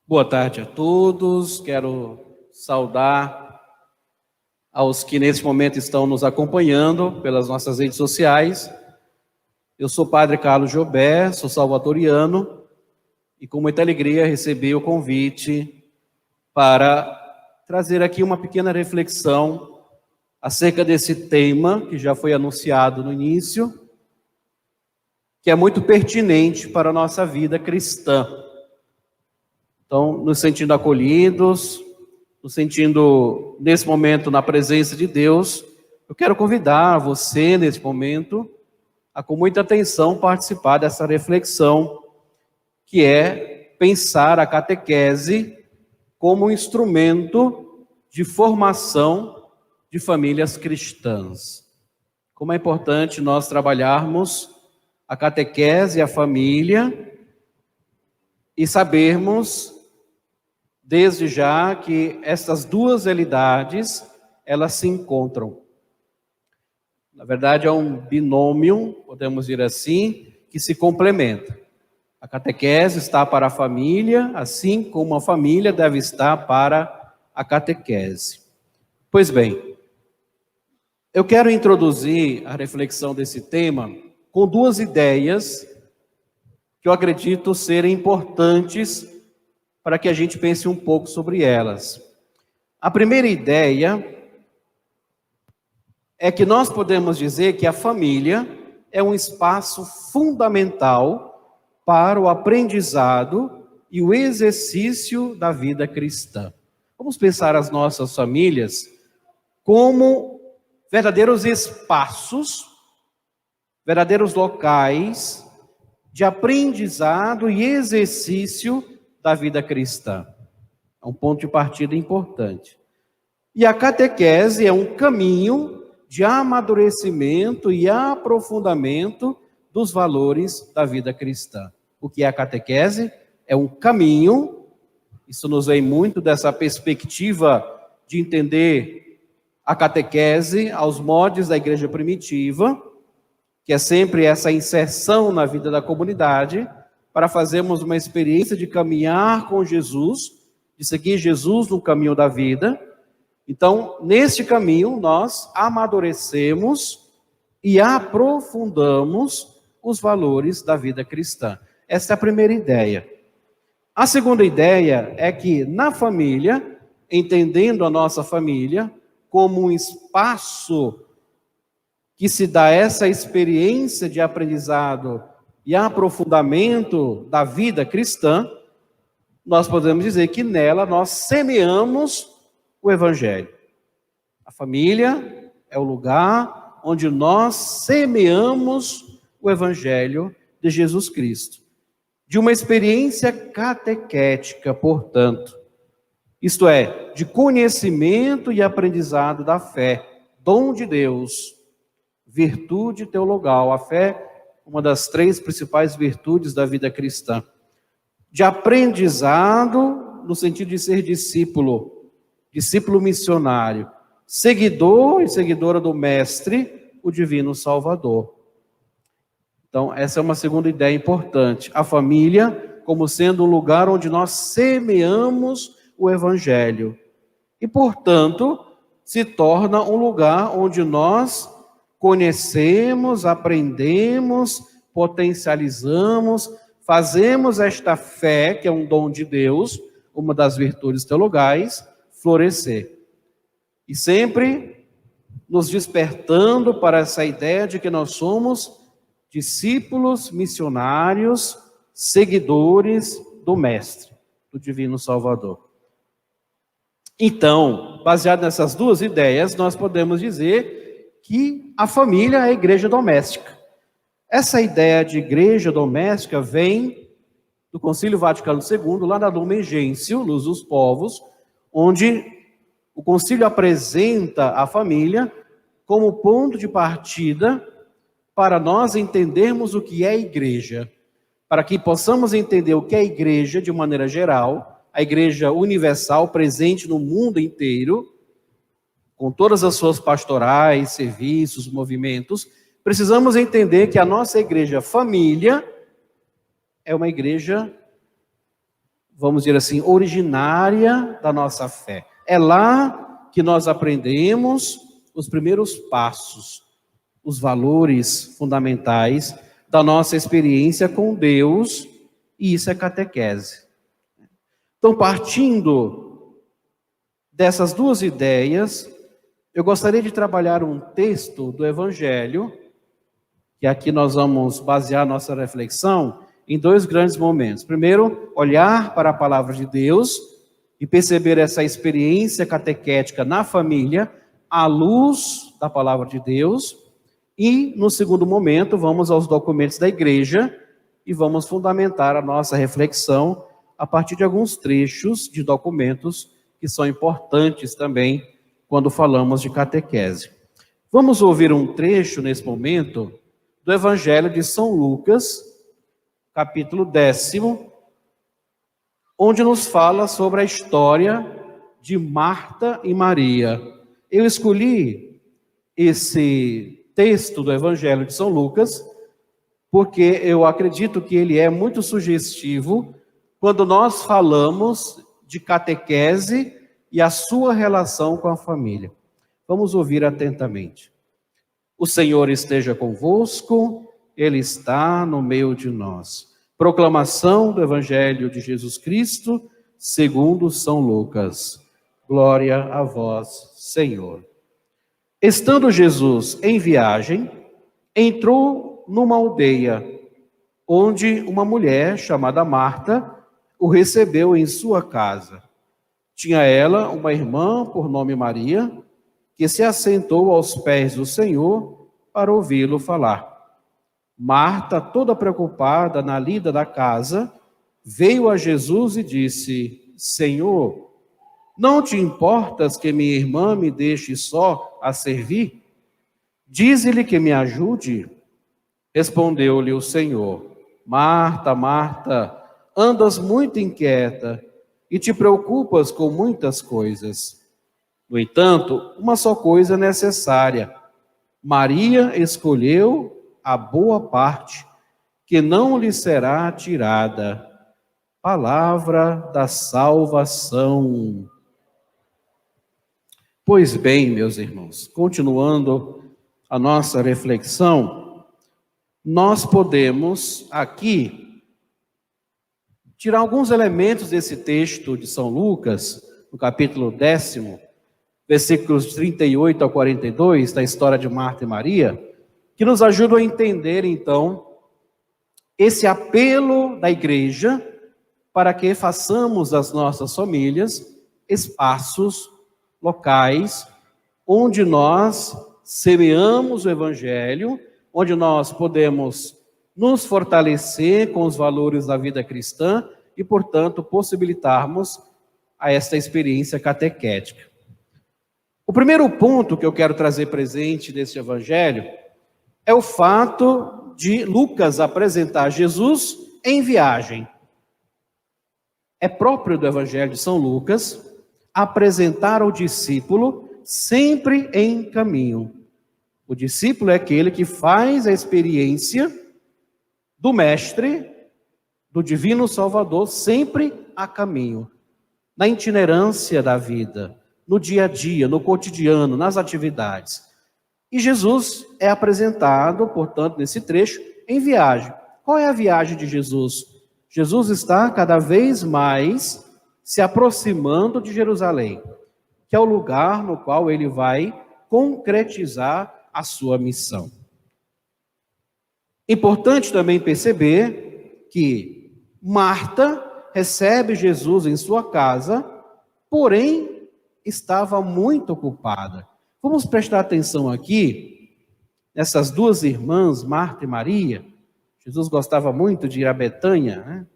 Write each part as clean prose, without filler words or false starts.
Boa tarde a todos. Quero saudar aos que nesse momento estão nos acompanhando pelas nossas redes sociais. Eu sou o Padre Carlos Jobé, sou salvatoriano e com muita alegria recebi o convite para trazer aqui uma pequena reflexão acerca desse tema que já foi anunciado no início, que é muito pertinente para a nossa vida cristã. Então, nos sentindo acolhidos, nos sentindo, nesse momento, na presença de Deus, eu quero convidar você, nesse momento, a com muita atenção participar dessa reflexão, que é pensar a catequese como um instrumento de formação de famílias cristãs. Como é importante nós trabalharmos a catequese e a família e sabermos desde já que essas duas realidades, elas se encontram. Na verdade, é um binômio, podemos dizer assim, que se complementa. A catequese está para a família, assim como a família deve estar para a catequese. Pois bem, eu quero introduzir a reflexão desse tema com duas ideias que eu acredito serem importantes para que a gente pense um pouco sobre elas. A primeira ideia é que nós podemos dizer que a família é um espaço fundamental para o aprendizado e o exercício da vida cristã. Vamos pensar as nossas famílias como verdadeiros espaços, verdadeiros locais de aprendizado e exercício da vida cristã. É um ponto de partida importante. E a catequese é um caminho de amadurecimento e aprofundamento dos valores da vida cristã. O que é a catequese? É um caminho, isso nos vem muito dessa perspectiva de entender a catequese aos moldes da igreja primitiva, que é sempre essa inserção na vida da comunidade, para fazermos uma experiência de caminhar com Jesus, de seguir Jesus no caminho da vida. Então, neste caminho, nós amadurecemos e aprofundamos os valores da vida cristã. Essa é a primeira ideia. A segunda ideia é que na família, entendendo a nossa família como um espaço que se dá essa experiência de aprendizado e aprofundamento da vida cristã, nós podemos dizer que nela nós semeamos o Evangelho. A família é o lugar onde nós semeamos o Evangelho de Jesus Cristo. De uma experiência catequética, portanto, isto é, de conhecimento e aprendizado da fé, dom de Deus, virtude teologal. A fé, uma das três principais virtudes da vida cristã. De aprendizado, no sentido de ser discípulo, discípulo missionário, seguidor e seguidora do Mestre, o Divino Salvador. Então, essa é uma segunda ideia importante. A família como sendo um lugar onde nós semeamos o Evangelho. E, portanto, se torna um lugar onde nós conhecemos, aprendemos, potencializamos, fazemos esta fé, que é um dom de Deus, uma das virtudes teologais, florescer. E sempre nos despertando para essa ideia de que nós somos discípulos, missionários, seguidores do Mestre, do Divino Salvador. Então, baseado nessas duas ideias, nós podemos dizer que a família é a igreja doméstica. Essa ideia de igreja doméstica vem do Concílio Vaticano II, lá da Lumen Gentium, Luz dos Povos, onde o concílio apresenta a família como ponto de partida para nós entendermos o que é igreja, para que possamos entender o que é igreja de maneira geral, a igreja universal presente no mundo inteiro, com todas as suas pastorais, serviços, movimentos. Precisamos entender que a nossa igreja família é uma igreja vamos dizer assim, originária da nossa fé. É lá que nós aprendemos os primeiros passos, os valores fundamentais da nossa experiência com Deus, e isso é catequese. Então, partindo dessas duas ideias, eu gostaria de trabalhar um texto do Evangelho, que aqui nós vamos basear nossa reflexão em dois grandes momentos. Primeiro, olhar para a palavra de Deus e perceber essa experiência catequética na família, à luz da palavra de Deus. E, no segundo momento, vamos aos documentos da igreja e vamos fundamentar a nossa reflexão a partir de alguns trechos de documentos que são importantes também quando falamos de catequese. Vamos ouvir um trecho nesse momento do Evangelho de São Lucas, capítulo 10, onde nos fala sobre a história de Marta e Maria. Eu escolhi esse texto do Evangelho de São Lucas porque eu acredito que ele é muito sugestivo quando nós falamos de catequese e a sua relação com a família. Vamos ouvir atentamente. O Senhor esteja convosco, Ele está no meio de nós. Proclamação do Evangelho de Jesus Cristo, segundo São Lucas. Glória a vós, Senhor. Estando Jesus em viagem, entrou numa aldeia, onde uma mulher chamada Marta o recebeu em sua casa. Tinha ela uma irmã por nome Maria, que se assentou aos pés do Senhor para ouvi-lo falar. Marta, toda preocupada na lida da casa, veio a Jesus e disse: Senhor, não te importas que minha irmã me deixe só a servir? Dize-lhe que me ajude. Respondeu-lhe o Senhor: Marta, Marta, andas muito inquieta e te preocupas com muitas coisas. No entanto, uma só coisa é necessária. Maria escolheu a boa parte, que não lhe será tirada. Palavra da salvação. Pois bem, meus irmãos, continuando a nossa reflexão, nós podemos aqui tirar alguns elementos desse texto de São Lucas, no capítulo 10, versículos 38 a 42, da história de Marta e Maria, que nos ajudam a entender, então, esse apelo da igreja para que façamos das nossas famílias espaços locais onde nós semeamos o Evangelho, onde nós podemos nos fortalecer com os valores da vida cristã e, portanto, possibilitarmos a esta experiência catequética. O primeiro ponto que eu quero trazer presente desse Evangelho é o fato de Lucas apresentar Jesus em viagem. É próprio do Evangelho de São Lucas apresentar o discípulo sempre em caminho. O discípulo é aquele que faz a experiência do Mestre, do Divino Salvador, sempre a caminho, na itinerância da vida, no dia a dia, no cotidiano, nas atividades. E Jesus é apresentado, portanto, nesse trecho, em viagem. Qual é a viagem de Jesus? Jesus está cada vez mais se aproximando de Jerusalém, que é o lugar no qual ele vai concretizar a sua missão. Importante também perceber que Marta recebe Jesus em sua casa, porém estava muito ocupada. Vamos prestar atenção aqui nessas duas irmãs, Marta e Maria. Jesus gostava muito de ir a Betânia, né,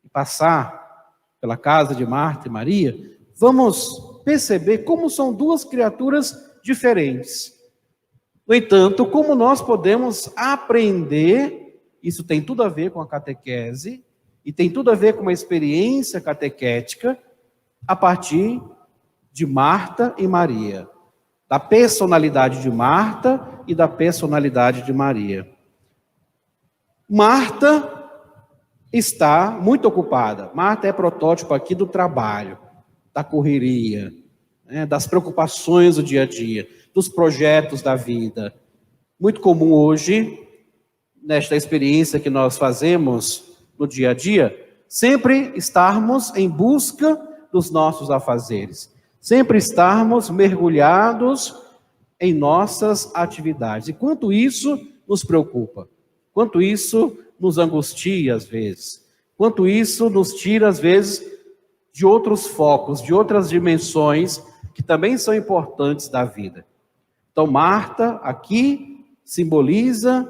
e passar pela casa de Marta e Maria. Vamos perceber como são duas criaturas diferentes. No entanto, como nós podemos aprender, isso tem tudo a ver com a catequese, e tem tudo a ver com uma experiência catequética, a partir de Marta e Maria, da personalidade de Marta e da personalidade de Maria. Marta está muito ocupada. Marta é protótipo aqui do trabalho, da correria, né, das preocupações do dia a dia, dos projetos da vida. Muito comum hoje, nesta experiência que nós fazemos no dia a dia, sempre estarmos em busca dos nossos afazeres, sempre estarmos mergulhados em nossas atividades. E quanto isso nos preocupa, quanto isso nos angustia às vezes, quanto isso nos tira às vezes de outros focos, de outras dimensões que também são importantes da vida. Então Marta aqui simboliza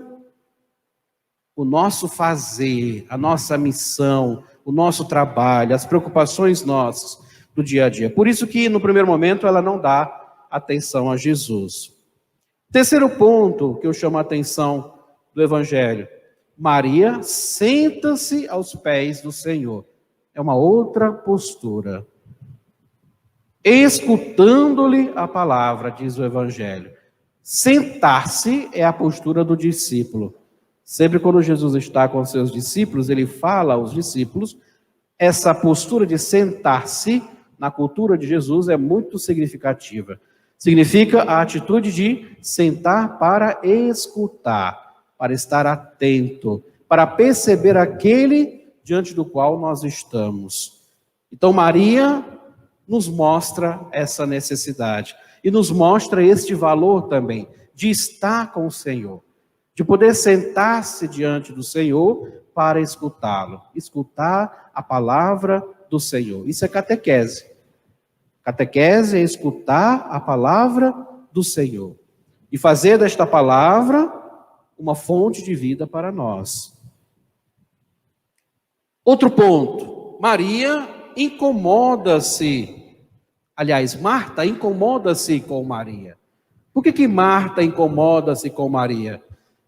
o nosso fazer, a nossa missão, o nosso trabalho, as preocupações nossas do dia a dia. Por isso que no primeiro momento ela não dá atenção a Jesus. Terceiro ponto que eu chamo a atenção do Evangelho: Maria senta-se aos pés do Senhor. É uma outra postura. Escutando-lhe a palavra, diz o Evangelho. Sentar-se é a postura do discípulo. Sempre quando Jesus está com seus discípulos, ele fala aos discípulos, essa postura de sentar-se, na cultura de Jesus, é muito significativa. Significa a atitude de sentar para escutar, para estar atento, para perceber aquele diante do qual nós estamos. Então Maria nos mostra essa necessidade e nos mostra este valor também de estar com o Senhor, de poder sentar-se diante do Senhor para escutá-lo, escutar a palavra do Senhor. Isso é catequese. Catequese é escutar a palavra do Senhor e fazer desta palavra uma fonte de vida para nós. Outro ponto, Maria incomoda-se. Aliás, Marta incomoda-se com Maria. Por que Marta incomoda-se com Maria?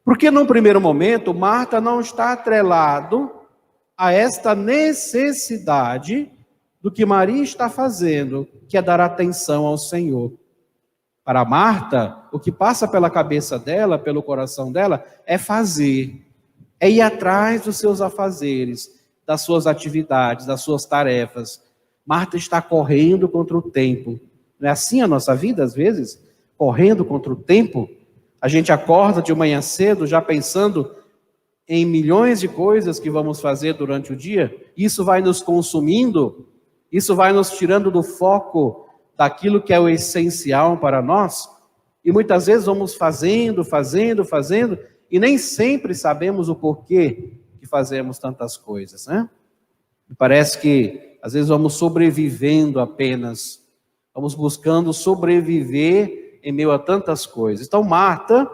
Porque no primeiro momento, Marta não está atrelado a esta necessidade do que Maria está fazendo, que é dar atenção ao Senhor. Para Marta, o que passa pela cabeça dela, pelo coração dela, é fazer, é ir atrás dos seus afazeres, das suas atividades, das suas tarefas. Marta está correndo contra o tempo. Não é assim a nossa vida, às vezes? Correndo contra o tempo? A gente acorda de manhã cedo já pensando em milhões de coisas que vamos fazer durante o dia. Isso vai nos consumindo, isso vai nos tirando do foco daquilo que é o essencial para nós. E muitas vezes vamos fazendo, e nem sempre sabemos o porquê que fazemos tantas coisas, né? Parece que às vezes vamos sobrevivendo apenas, vamos buscando sobreviver em meio a tantas coisas. Então Marta,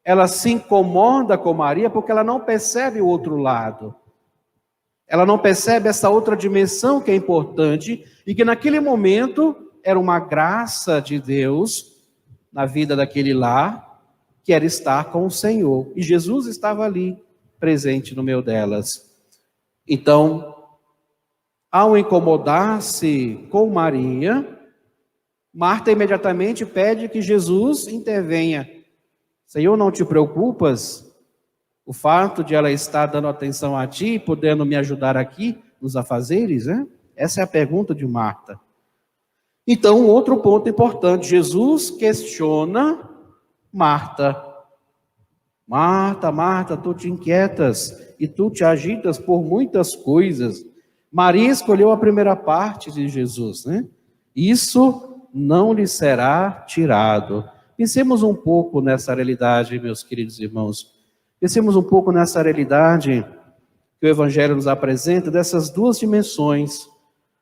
ela se incomoda com Maria porque ela não percebe o outro lado. Ela não percebe essa outra dimensão que é importante e que naquele momento era uma graça de Deus na vida daquele lar, que era estar com o Senhor. E Jesus estava ali, presente no meio delas. Então, ao incomodar-se com Maria, Marta imediatamente pede que Jesus intervenha. Senhor, não te preocupas? O fato de ela estar dando atenção a ti, podendo me ajudar aqui nos afazeres, né? Essa é a pergunta de Marta. Então, outro ponto importante, Jesus questiona Marta. Marta, Marta, tu te inquietas e tu te agitas por muitas coisas. Maria escolheu a primeira parte de Jesus, né? Isso não lhe será tirado. Pensemos um pouco nessa realidade, meus queridos irmãos. Pensemos um pouco nessa realidade que o Evangelho nos apresenta, dessas duas dimensões.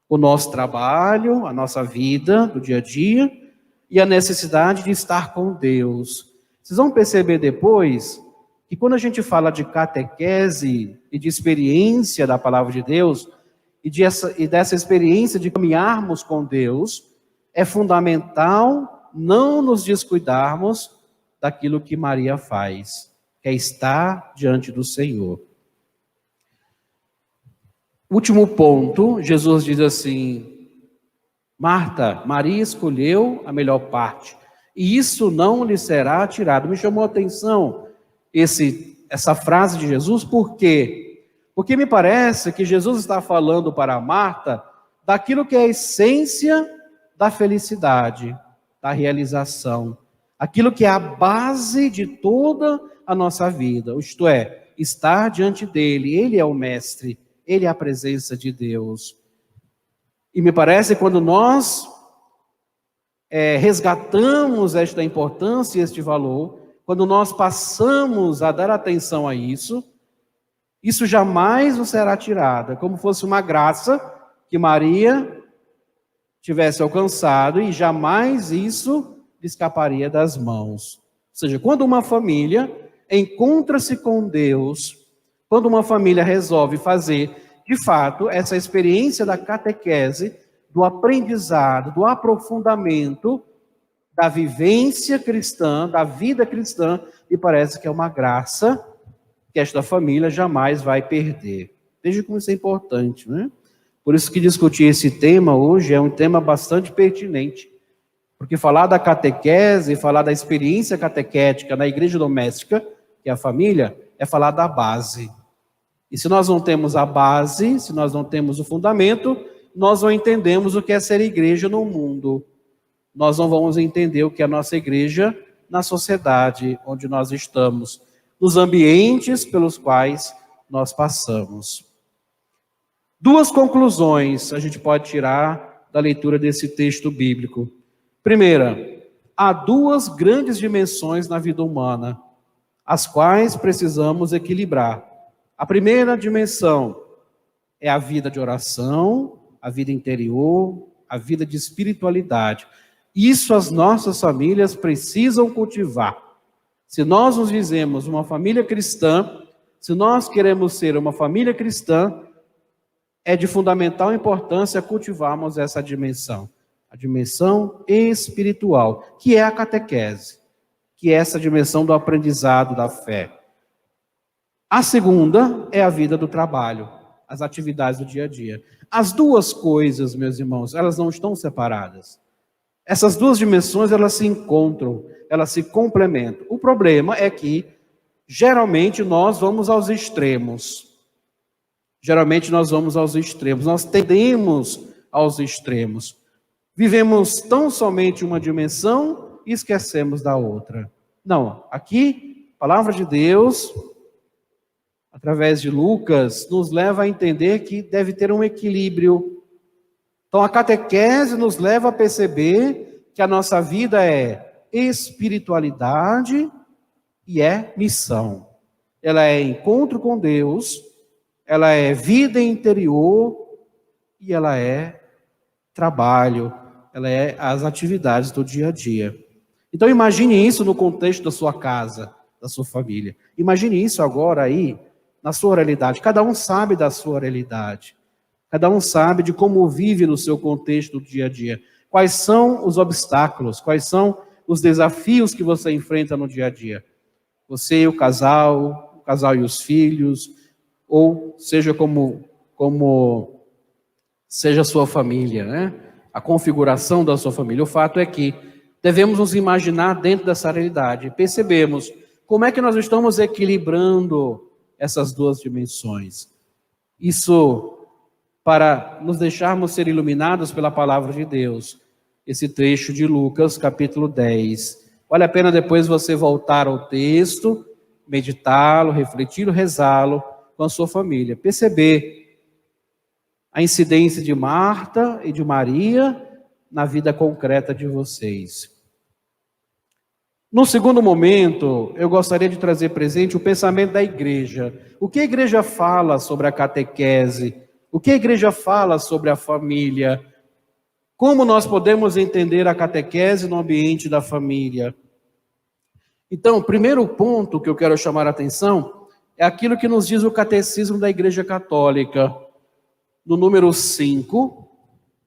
O nosso trabalho, a nossa vida do dia a dia e a necessidade de estar com Deus. Vocês vão perceber depois que quando a gente fala de catequese e de experiência da palavra de Deus e dessa experiência de caminharmos com Deus, é fundamental não nos descuidarmos daquilo que Maria faz, que é estar diante do Senhor. Último ponto, Jesus diz assim: Marta, Maria escolheu a melhor parte, e isso não lhe será tirado. Me chamou a atenção essa frase de Jesus, por quê? Porque me parece que Jesus está falando para Marta daquilo que é a essência da felicidade, da realização, aquilo que é a base de toda a nossa vida, isto é, estar diante dele. Ele é o mestre, ele é a presença de Deus. E me parece que quando nós resgatamos esta importância e este valor, quando nós passamos a dar atenção a isso, isso jamais nos será tirado. É como fosse uma graça que Maria tivesse alcançado e jamais isso lhe escaparia das mãos. Ou seja, quando uma família encontra-se com Deus, quando uma família resolve fazer, de fato, essa experiência da catequese, do aprendizado, do aprofundamento da vivência cristã, da vida cristã, me parece que é uma graça que esta família jamais vai perder. Veja como isso é importante, né? Por isso que discutir esse tema hoje é um tema bastante pertinente, porque falar da catequese, falar da experiência catequética na igreja doméstica, que é a família, é falar da base. E se nós não temos a base, se nós não temos o fundamento, nós não entendemos o que é ser igreja no mundo. Nós não vamos entender o que é a nossa igreja na sociedade onde nós estamos, nos ambientes pelos quais nós passamos. Duas conclusões a gente pode tirar da leitura desse texto bíblico. Primeira, há duas grandes dimensões na vida humana, as quais precisamos equilibrar. A primeira dimensão é a vida de oração, a vida interior, a vida de espiritualidade. Isso as nossas famílias precisam cultivar. Se nós nos dizemos uma família cristã, se nós queremos ser uma família cristã, é de fundamental importância cultivarmos essa dimensão, a dimensão espiritual, que é a catequese, que é essa dimensão do aprendizado da fé. A segunda é a vida do trabalho, as atividades do dia a dia. As duas coisas, meus irmãos, elas não estão separadas. Essas duas dimensões, elas se encontram, elas se complementam. O problema é que, geralmente, nós vamos aos extremos. Geralmente, nós vamos aos extremos. Nós tendemos aos extremos. Vivemos tão somente uma dimensão e esquecemos da outra. Não, aqui, a palavra de Deus, através de Lucas, nos leva a entender que deve ter um equilíbrio. Então, a catequese nos leva a perceber que a nossa vida é espiritualidade e é missão. Ela é encontro com Deus, ela é vida interior e ela é trabalho, ela é as atividades do dia a dia. Então, imagine isso no contexto da sua casa, da sua família. Imagine isso agora aí, na sua realidade. Cada um sabe da sua realidade. Cada um sabe de como vive no seu contexto do dia a dia. Quais são os obstáculos, quais são os desafios que você enfrenta no dia a dia. Você e o casal e os filhos, ou seja como seja a sua família, né? A configuração da sua família. O fato é que devemos nos imaginar dentro dessa realidade, percebemos como é que nós estamos equilibrando essas duas dimensões. Isso para nos deixarmos ser iluminados pela palavra de Deus. Esse trecho de Lucas, capítulo 10. Vale a pena depois você voltar ao texto, meditá-lo, refleti-lo, rezá-lo com a sua família. Perceber a incidência de Marta e de Maria na vida concreta de vocês. No segundo momento, eu gostaria de trazer presente o pensamento da igreja. O que a igreja fala sobre a catequese? O que a igreja fala sobre a família? Como nós podemos entender a catequese no ambiente da família? Então, o primeiro ponto que eu quero chamar a atenção é aquilo que nos diz o Catecismo da Igreja Católica. No número 5,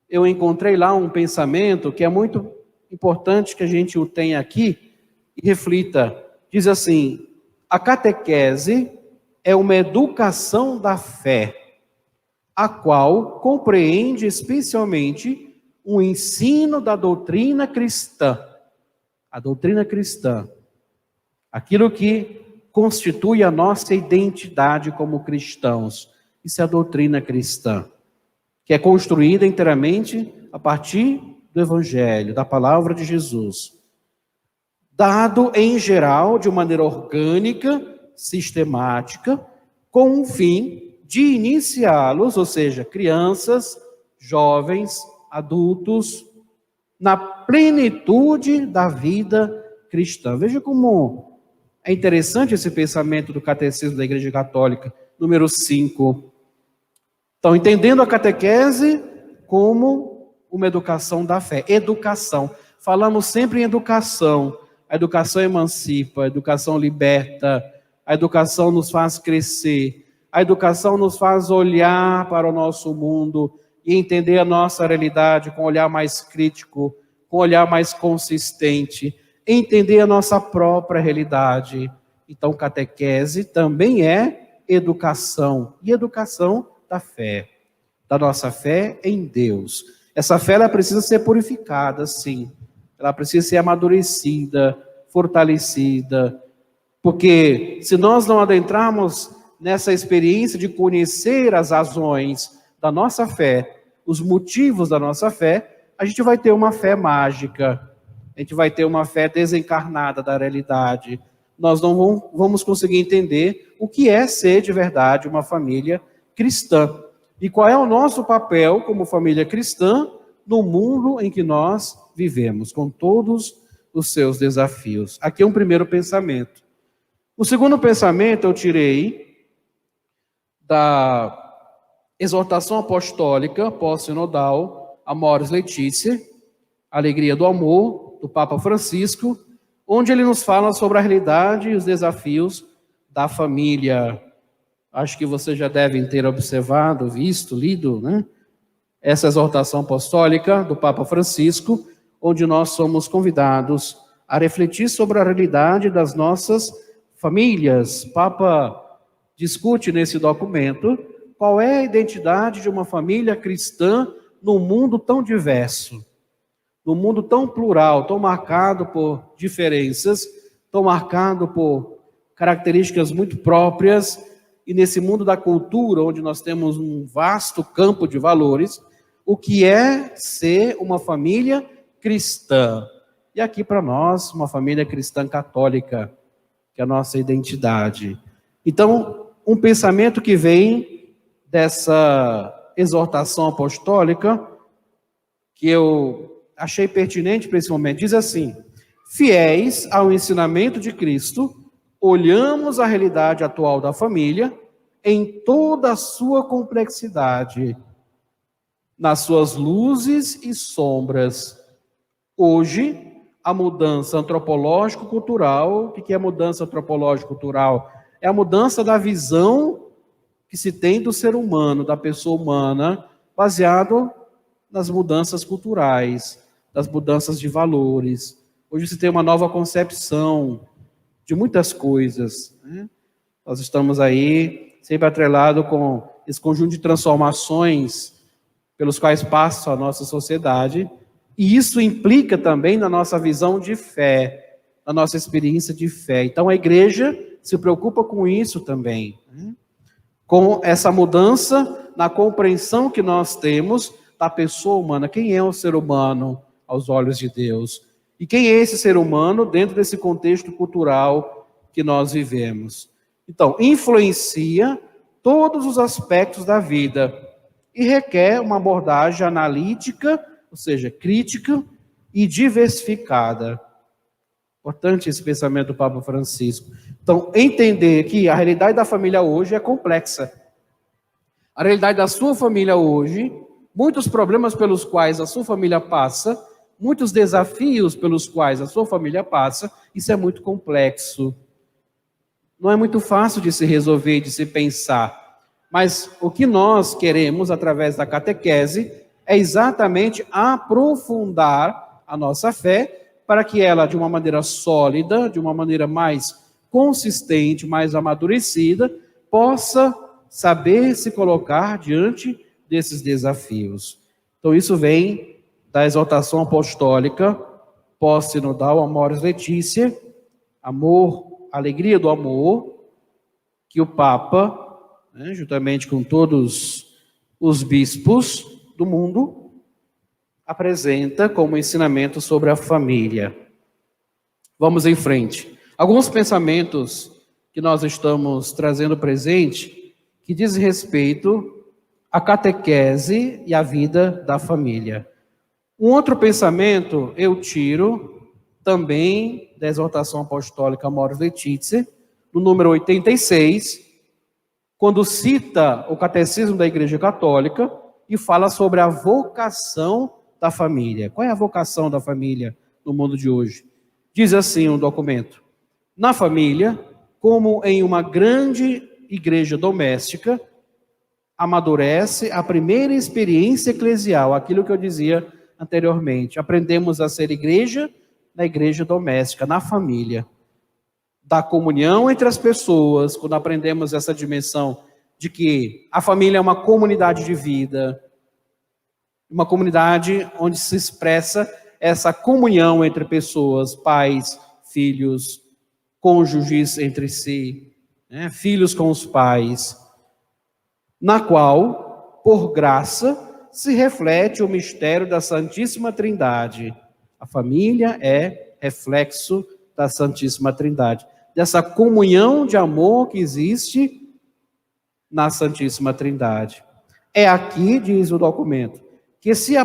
eu encontrei lá um pensamento que é muito importante que a gente o tenha aqui e reflita. Diz assim: a catequese é uma educação da fé, a qual compreende especialmente o ensino da doutrina cristã. A doutrina cristã, aquilo que constitui a nossa identidade como cristãos. Isso é a doutrina cristã, que é construída inteiramente a partir do Evangelho, da palavra de Jesus, dado em geral de maneira orgânica, sistemática, com o fim de iniciá-los, ou seja, crianças, jovens, adultos, na plenitude da vida cristã. Veja como é interessante esse pensamento do Catecismo da Igreja Católica, número 5. Então, entendendo a catequese como uma educação da fé. Educação. Falamos sempre em educação. A educação emancipa, a educação liberta, a educação nos faz crescer, a educação nos faz olhar para o nosso mundo e entender a nossa realidade com um olhar mais crítico, com um olhar mais consistente, entender a nossa própria realidade. Então, catequese também é educação, e educação da fé, da nossa fé em Deus. Essa fé, ela precisa ser purificada, sim. Ela precisa ser amadurecida, fortalecida, porque se nós não adentrarmos nessa experiência de conhecer as razões da nossa fé, os motivos da nossa fé, a gente vai ter uma fé mágica, a gente vai ter uma fé desencarnada da realidade. Nós não vamos conseguir entender o que é ser de verdade uma família cristã. E qual é o nosso papel como família cristã no mundo em que nós vivemos, com todos os seus desafios. Aqui é um primeiro pensamento. O segundo pensamento eu tirei da exortação apostólica pós-sinodal Amoris Laetitia, Alegria do Amor, do Papa Francisco, onde ele nos fala sobre a realidade e os desafios da família. Acho que vocês já devem ter observado, visto, lido, né? Essa exortação apostólica do Papa Francisco, onde nós somos convidados a refletir sobre a realidade das nossas famílias. O Papa discute nesse documento qual é a identidade de uma família cristã num mundo tão diverso, num mundo tão plural, tão marcado por diferenças, tão marcado por características muito próprias, e nesse mundo da cultura, onde nós temos um vasto campo de valores, o que é ser uma família cristã. E aqui para nós, uma família cristã católica, que é a nossa identidade. Então, um pensamento que vem dessa exortação apostólica, que eu achei pertinente para esse momento, diz assim: fiéis ao ensinamento de Cristo, olhamos a realidade atual da família em toda a sua complexidade, nas suas luzes e sombras. Hoje, a mudança antropológico-cultural, o que é mudança antropológico-cultural? É a mudança da visão que se tem do ser humano, da pessoa humana, baseado nas mudanças culturais, das mudanças de valores. Hoje se tem uma nova concepção de muitas coisas, né? Nós estamos aí sempre atrelado com esse conjunto de transformações pelos quais passa a nossa sociedade, e isso implica também na nossa visão de fé, na nossa experiência de fé. Então a igreja se preocupa com isso também, né? Com essa mudança na compreensão que nós temos da pessoa humana. Quem é o ser humano aos olhos de Deus? E quem é esse ser humano dentro desse contexto cultural que nós vivemos? Então, influencia todos os aspectos da vida e requer uma abordagem analítica, ou seja, crítica e diversificada. Importante esse pensamento do Papa Francisco. Então, entender que a realidade da família hoje é complexa. A realidade da sua família hoje, muitos problemas pelos quais a sua família passa, muitos desafios pelos quais a sua família passa, isso é muito complexo. Não é muito fácil de se resolver, de se pensar. Mas o que nós queremos, através da catequese, é exatamente aprofundar a nossa fé, para que ela, de uma maneira sólida, de uma maneira mais consistente, mais amadurecida, possa saber se colocar diante desses desafios. Então, isso vem da exortação apostólica pós-sinodal Amoris Laetitia, amor, alegria do amor, que o Papa, né, juntamente com todos os bispos do mundo, apresenta como ensinamento sobre a família. Vamos em frente. Alguns pensamentos que nós estamos trazendo presente, que dizem respeito à catequese e à vida da família. Um outro pensamento eu tiro também da exortação apostólica Amoris Laetitia, no número 86, quando cita o Catecismo da Igreja Católica e fala sobre a vocação da família. Qual é a vocação da família no mundo de hoje? Diz assim o documento: na família, como em uma grande igreja doméstica, amadurece a primeira experiência eclesial, aquilo que eu dizia anteriormente. Aprendemos a ser igreja na igreja doméstica, na família. Da comunhão entre as pessoas, quando aprendemos essa dimensão de que a família é uma comunidade de vida, uma comunidade onde se expressa essa comunhão entre pessoas, pais, filhos, cônjuges entre si, né, filhos com os pais, na qual, por graça, se reflete o mistério da Santíssima Trindade. A família é reflexo da Santíssima Trindade, dessa comunhão de amor que existe na Santíssima Trindade. É aqui, diz o documento, que se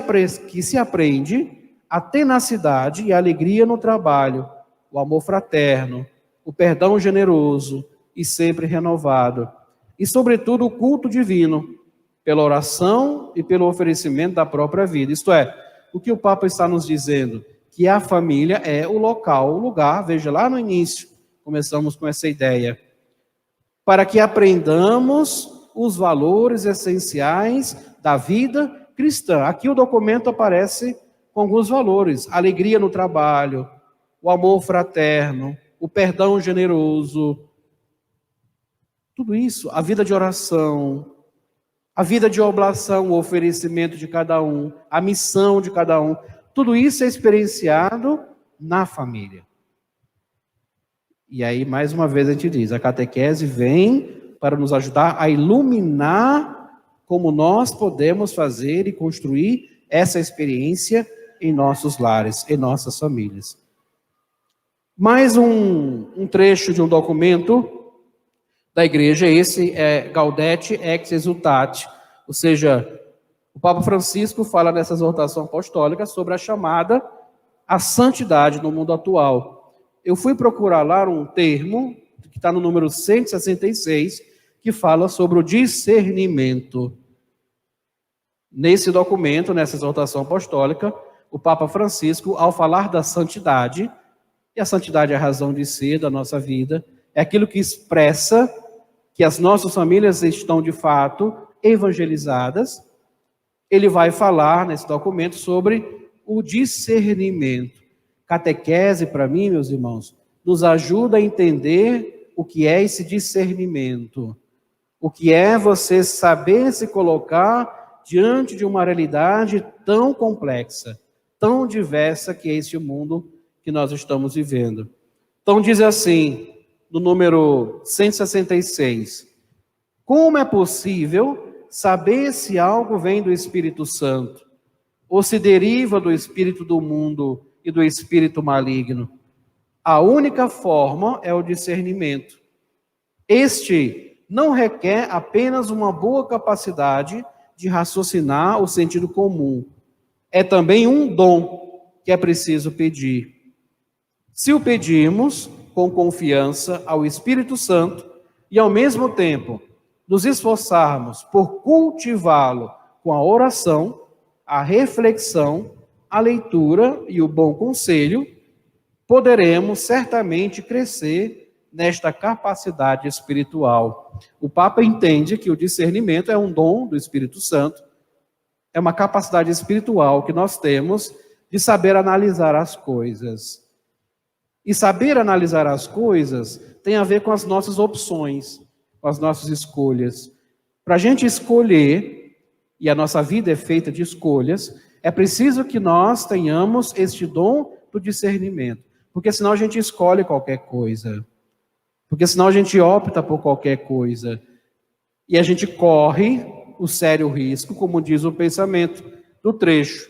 aprende a tenacidade e a alegria no trabalho, o amor fraterno, o perdão generoso e sempre renovado, e sobretudo o culto divino, pela oração e pelo oferecimento da própria vida. Isto é, o que o Papa está nos dizendo, que a família é o local, o lugar, veja lá no início, começamos com essa ideia, para que aprendamos os valores essenciais da vida cristã. Aqui o documento aparece com alguns valores: alegria no trabalho, o amor fraterno, o perdão generoso, tudo isso, a vida de oração, a vida de oblação, o oferecimento de cada um, a missão de cada um, tudo isso é experienciado na família. E aí, mais uma vez, a gente diz, a catequese vem para nos ajudar a iluminar como nós podemos fazer e construir essa experiência em nossos lares, em nossas famílias. Mais um trecho de um documento da igreja, esse é Gaudete ex exsultate, ou seja, o Papa Francisco fala nessa exortação apostólica sobre a chamada à santidade no mundo atual. Eu fui procurar lá um termo, que está no número 166, que fala sobre o discernimento. Nesse documento, nessa exortação apostólica, o Papa Francisco, ao falar da santidade, e a santidade é a razão de ser da nossa vida, é aquilo que expressa que as nossas famílias estão, de fato, evangelizadas. Ele vai falar nesse documento sobre o discernimento. Catequese, para mim, meus irmãos, nos ajuda a entender o que é esse discernimento. O que é você saber se colocar diante de uma realidade tão complexa, tão diversa que é este mundo que nós estamos vivendo. Então diz assim, no número 166, como é possível saber se algo vem do Espírito Santo, ou se deriva do espírito do mundo e do espírito maligno? A única forma é o discernimento. Este não requer apenas uma boa capacidade de raciocinar o sentido comum. É também um dom que é preciso pedir. Se o pedirmos com confiança ao Espírito Santo e, ao mesmo tempo, nos esforçarmos por cultivá-lo com a oração, a reflexão, a leitura e o bom conselho, poderemos certamente crescer nesta capacidade espiritual. O Papa entende que o discernimento é um dom do Espírito Santo, é uma capacidade espiritual que nós temos de saber analisar as coisas. E saber analisar as coisas tem a ver com as nossas opções, com as nossas escolhas. Para a gente escolher, e a nossa vida é feita de escolhas, é preciso que nós tenhamos este dom do discernimento. Porque senão a gente escolhe qualquer coisa. Porque senão a gente opta por qualquer coisa. E a gente corre o sério risco, como diz o pensamento do trecho.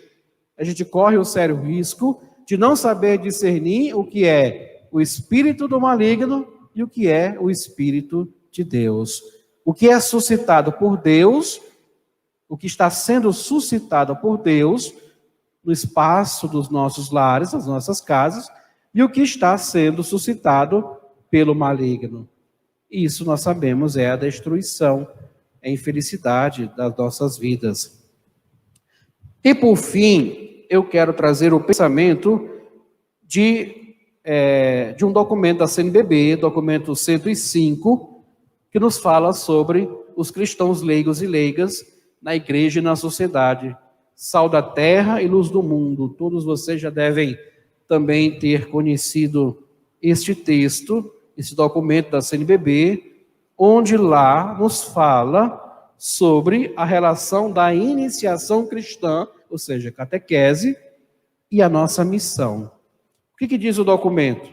A gente corre o sério risco de não saber discernir o que é o espírito do maligno e o que é o espírito de Deus. O que é suscitado por Deus, o que está sendo suscitado por Deus no espaço dos nossos lares, das nossas casas, e o que está sendo suscitado pelo maligno. Isso nós sabemos é a destruição, é a infelicidade das nossas vidas. E por fim, eu quero trazer o pensamento de um documento da CNBB, documento 105, que nos fala sobre os cristãos leigos e leigas na igreja e na sociedade. Sal da terra e luz do mundo. Todos vocês já devem também ter conhecido este texto, esse documento da CNBB, onde lá nos fala sobre a relação da iniciação cristã, ou seja, catequese, e a nossa missão. O que diz o documento?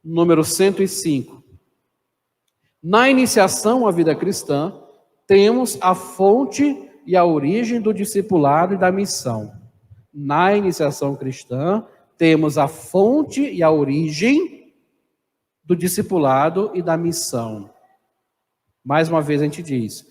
Número 105. Na iniciação à vida cristã, temos a fonte e a origem do discipulado e da missão. Na iniciação cristã, temos a fonte e a origem do discipulado e da missão. Mais uma vez a gente diz,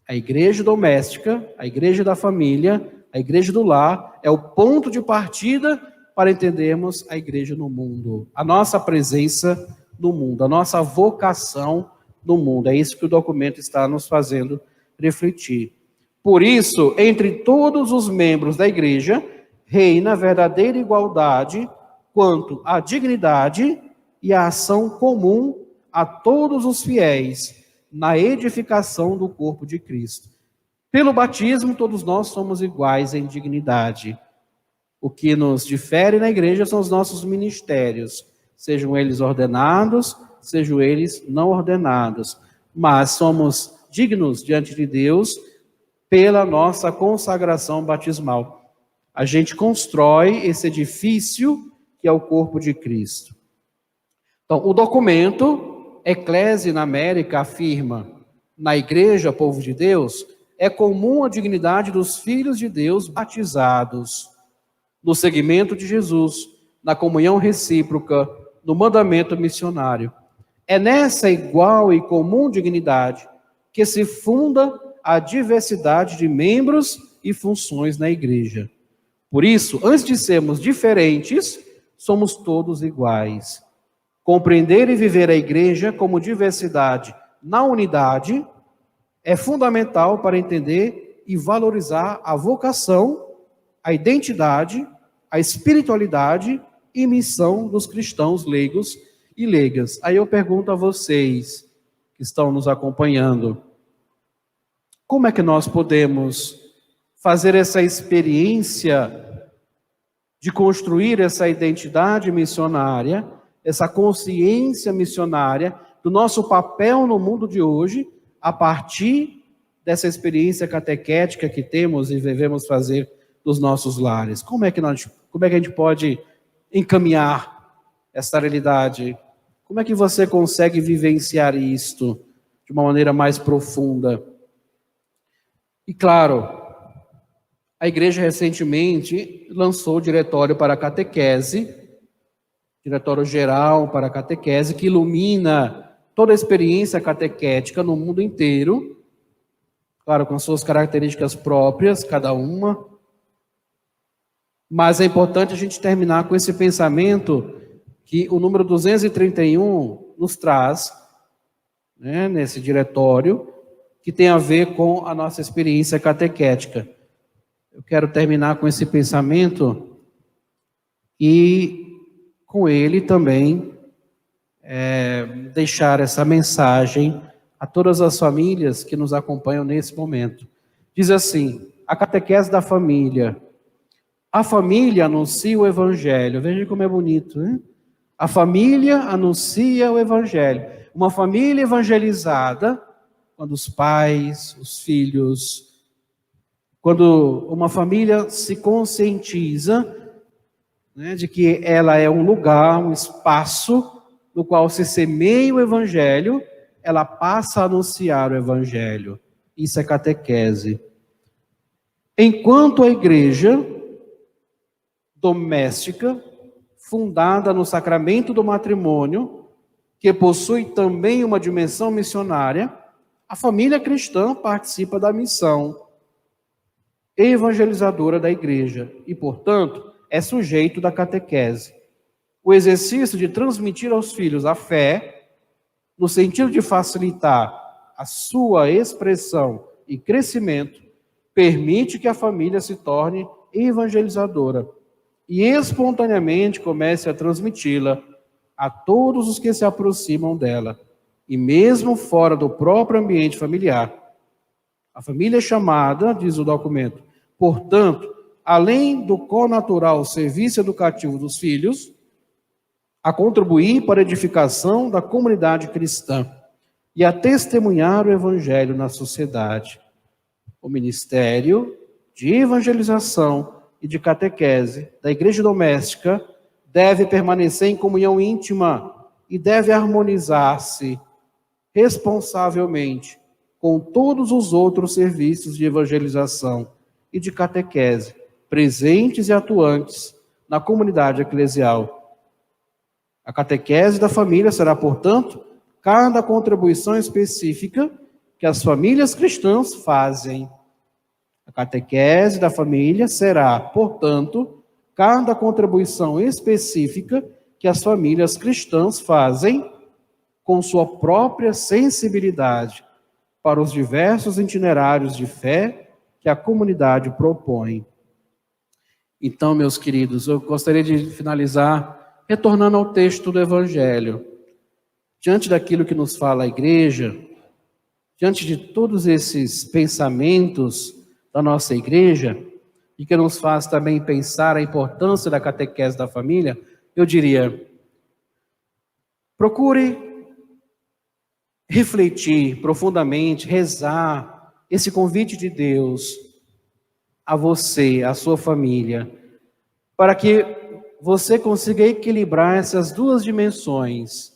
a igreja doméstica, a igreja da família, a igreja do lar é o ponto de partida para entendermos a igreja no mundo, a nossa presença no mundo, a nossa vocação no mundo. É isso que o documento está nos fazendo refletir. Por isso, entre todos os membros da igreja, reina verdadeira igualdade quanto à dignidade e à ação comum a todos os fiéis na edificação do corpo de Cristo. Pelo batismo, todos nós somos iguais em dignidade. O que nos difere na igreja são os nossos ministérios, sejam eles ordenados, sejam eles não ordenados, mas somos dignos diante de Deus pela nossa consagração batismal. A gente constrói esse edifício que é o corpo de Cristo. Então, o documento Ecclesiae na América afirma: na igreja, povo de Deus, é comum a dignidade dos filhos de Deus batizados, no seguimento de Jesus, na comunhão recíproca, no mandamento missionário. É nessa igual e comum dignidade que se funda a diversidade de membros e funções na igreja. Por isso, antes de sermos diferentes, somos todos iguais. Compreender e viver a igreja como diversidade na unidade é fundamental para entender e valorizar a vocação, a identidade, a espiritualidade e missão dos cristãos leigos e leigas. Aí eu pergunto a vocês que estão nos acompanhando, como é que nós podemos fazer essa experiência de construir essa identidade missionária, essa consciência missionária do nosso papel no mundo de hoje, a partir dessa experiência catequética que temos e devemos fazer dos nossos lares? Como é que a gente pode encaminhar essa realidade? Como é que você consegue vivenciar isto de uma maneira mais profunda? E claro, a igreja recentemente lançou o diretório para a catequese, diretório geral para a catequese, que ilumina toda a experiência catequética no mundo inteiro, claro, com suas características próprias, cada uma. Mas é importante a gente terminar com esse pensamento que o número 231 nos traz, né, nesse diretório, que tem a ver com a nossa experiência catequética. Eu quero terminar com esse pensamento e, com ele também, deixar essa mensagem a todas as famílias que nos acompanham nesse momento. Diz assim, a catequese da família. A família anuncia o evangelho. Veja como é bonito, né? A família anuncia o evangelho. Uma família evangelizada, quando os pais, os filhos, quando uma família se conscientiza, né, de que ela é um lugar, um espaço no qual se semeia o evangelho, ela passa a anunciar o Evangelho. Isso é catequese. Enquanto a igreja doméstica, fundada no sacramento do matrimônio, que possui também uma dimensão missionária, a família cristã participa da missão evangelizadora da igreja e, portanto, é sujeito da catequese. O exercício de transmitir aos filhos a fé, no sentido de facilitar a sua expressão e crescimento, permite que a família se torne evangelizadora e espontaneamente comece a transmiti-la a todos os que se aproximam dela, e mesmo fora do próprio ambiente familiar. A família é chamada, diz o documento, portanto, além do connatural serviço educativo dos filhos, a contribuir para a edificação da comunidade cristã e a testemunhar o Evangelho na sociedade. O ministério de evangelização e de catequese da igreja doméstica deve permanecer em comunhão íntima e deve harmonizar-se responsavelmente com todos os outros serviços de evangelização e de catequese presentes e atuantes na comunidade eclesial. A catequese da família será, portanto, cada contribuição específica que as famílias cristãs fazem. A catequese da família será, portanto, cada contribuição específica que as famílias cristãs fazem com sua própria sensibilidade para os diversos itinerários de fé que a comunidade propõe. Então, meus queridos, eu gostaria de finalizar retornando ao texto do Evangelho. Diante daquilo que nos fala a igreja, diante de todos esses pensamentos da nossa igreja, e que nos faz também pensar a importância da catequese da família, eu diria, procure refletir profundamente, rezar esse convite de Deus a você, a sua família, para que você consiga equilibrar essas duas dimensões.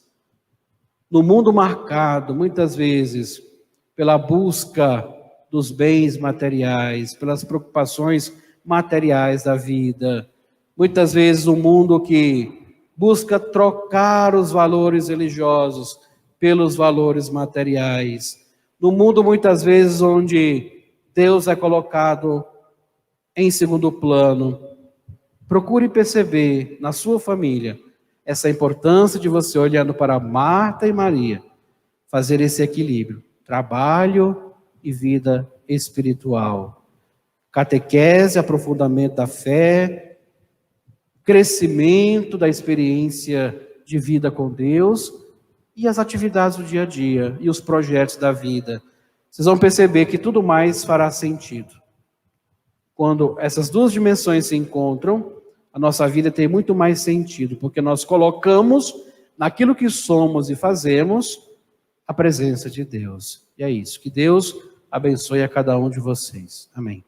No mundo marcado, muitas vezes, pela busca dos bens materiais, pelas preocupações materiais da vida. Muitas vezes um mundo que busca trocar os valores religiosos pelos valores materiais. No mundo, muitas vezes, onde Deus é colocado em segundo plano. Procure perceber na sua família essa importância de você, olhando para Marta e Maria, fazer esse equilíbrio, trabalho e vida espiritual. Catequese, aprofundamento da fé, crescimento da experiência de vida com Deus e as atividades do dia a dia e os projetos da vida. Vocês vão perceber que tudo mais fará sentido. Quando essas duas dimensões se encontram, a nossa vida tem muito mais sentido, porque nós colocamos naquilo que somos e fazemos a presença de Deus. E é isso. Que Deus abençoe a cada um de vocês. Amém.